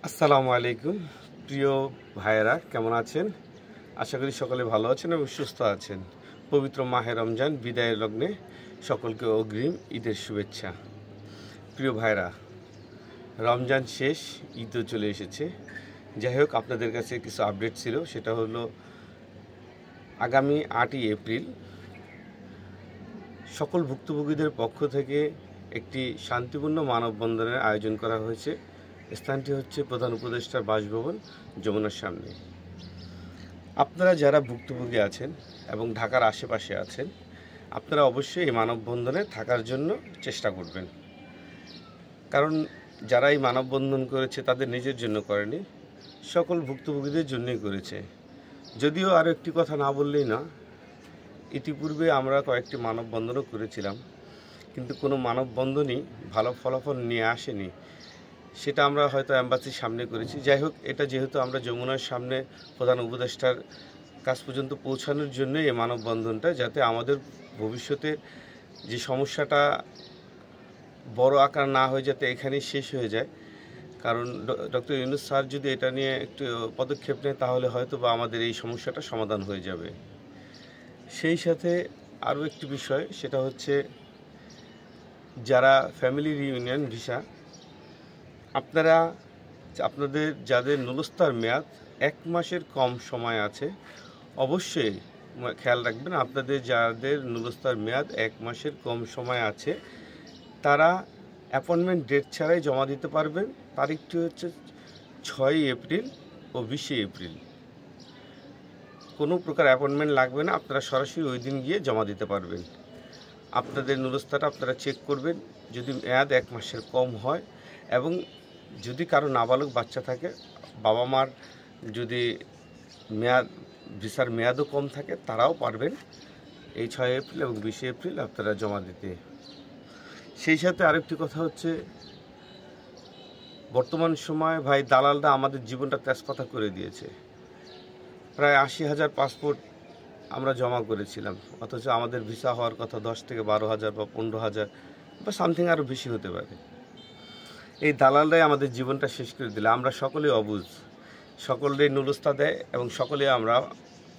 আসসালামু আলাইকুম প্রিয় ভাইয়েরা, কেমন আছেন? আশা করি সকলে ভালো আছেন এবং সুস্থ আছেন। পবিত্র মাহে রমজান বিদায়ের লগ্নে সকলকে অগ্রিম ঈদের শুভেচ্ছা। প্রিয় ভাইয়েরা, রমজান শেষ, ঈদও চলে এসেছে। যাই হোক, আপনাদের কাছে কিছু আপডেট ছিল। সেটা হলো আগামী 8ই এপ্রিল সকল ভুক্তভোগীদের পক্ষ থেকে একটি শান্তিপূর্ণ মানববন্ধনের আয়োজন করা হয়েছে। স্থানটি হচ্ছে প্রধান উপদেষ্টার বাসভবন, যমুনার সামনে। আপনারা যারা ভুক্তভোগী আছেন এবং ঢাকার আশেপাশে আছেন, আপনারা অবশ্যই এই মানববন্ধনে থাকার জন্য চেষ্টা করবেন। কারণ যারা এই মানববন্ধন করেছে তাদের নিজের জন্য করেনি, সকল ভুক্তভোগীদের জন্যই করেছে। যদিও আরও একটি কথা না বললেই না, ইতিপূর্বে আমরা কয়েকটি মানববন্ধনও করেছিলাম, কিন্তু কোনো মানববন্ধনই ভালো ফলাফল নিয়ে আসেনি। সেটা আমরা হয়তো অ্যাম্বাসির সামনে করেছি। যাই হোক, এটা যেহেতু আমরা যমুনার সামনে প্রধান উপদেষ্টার কাছ পর্যন্ত পৌঁছানোর জন্যই এই মানববন্ধনটা, যাতে আমাদের ভবিষ্যতে যে সমস্যাটা বড় আকার না হয়ে যাতে এখানেই শেষ হয়ে যায়। কারণ ডক্টর ইউনূস স্যার যদি এটা নিয়ে একটু পদক্ষেপ নেয়, তাহলে হয়তো বা আমাদের এই সমস্যাটা সমাধান হয়ে যাবে। সেই সাথে আরও একটি বিষয়, সেটা হচ্ছে যারা ফ্যামিলি রিইউনিয়ন ভিসা, আপনাদের যাদের নুলস্তার মেয়াদ 1 মাসের কম সময় আছে, অবশ্যই খেয়াল রাখবেন, আপনাদের যাদের নুলস্তার মেয়াদ 1 মাসের কম সময় আছে তারা অ্যাপয়েন্টমেন্ট ডেট ছাড়াই জমা দিতে পারবেন। তারিখটি হচ্ছে 6ই এপ্রিল ও 20শে এপ্রিল। কোনো প্রকার অ্যাপয়েন্টমেন্ট লাগবে না, আপনারা সরাসরি ওই দিন গিয়ে জমা দিতে পারবেন। আপনাদের নুলস্তাটা আপনারা চেক করবেন, যদি মেয়াদ 1 মাসের কম হয় এবং যদি কারো নাবালক বাচ্চা থাকে, বাবা মার যদি ভিসার মেয়াদও কম থাকে, তারাও পারবেন এই 6 এপ্রিল এবং 20শে এপ্রিল আপনারা জমা দিতে। সেই সাথে আরেকটি কথা হচ্ছে, বর্তমান সময় ভাই দালালরা আমাদের জীবনটা তেজপাতা করে দিয়েছে। প্রায় 80,000 পাসপোর্ট আমরা জমা করেছিলাম, অথচ আমাদের ভিসা হওয়ার কথা 10 থেকে 12,000 বা 15,000 বা সামথিং আরও বেশি হতে পারে। এই দালালরাই আমাদের জীবনটা শেষ করে দিলে। আমরা সকলেই অবুঝ, সকলেই নুলস্তা দেয় এবং সকলেই আমরা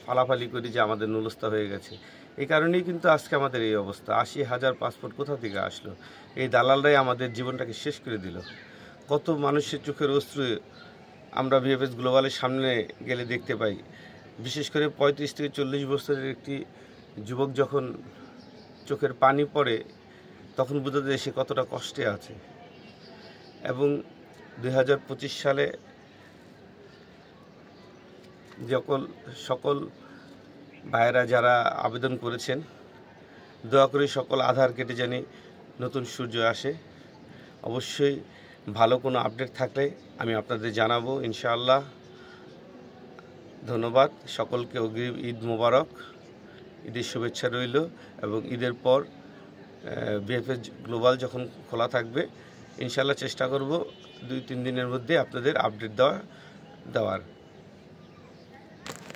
ফালাফালি করি যে আমাদের নুলস্তা হয়ে গেছে। এই কারণেই কিন্তু আজকে আমাদের এই অবস্থা। 80,000 পাসপোর্ট কোথা থেকে আসলো? এই দালালরাই আমাদের জীবনটাকে শেষ করে দিল। কত মানুষের চোখের অশ্রু আমরা ভিএফএস গ্লোবালের সামনে গেলে দেখতে পাই। বিশেষ করে 35 থেকে 40 বছরের একটি যুবক যখন চোখের পানি পড়ে, তখন বোঝা যায় সে কতটা কষ্টে আছে। এবং 2025 সালে সকল ভাইয়েরা যারা আবেদন করেছেন, দয়া করে সকল আধার কেটে জানি নতুন সূর্য আসে। অবশ্যই ভালো কোনো আপডেট থাকলে আমি আপনাদের জানাবো ইনশাআল্লাহ। ধন্যবাদ সকলকে, অগ্রিম ঈদ মোবারক, ঈদের শুভেচ্ছা রইল। এবং ঈদের পর ভিএফএস গ্লোবাল যখন খোলা থাকবে, ইনশাআল্লাহ চেষ্টা করব 2-3 দিনের মধ্যে আপনাদের আপডেট দেওয়ার।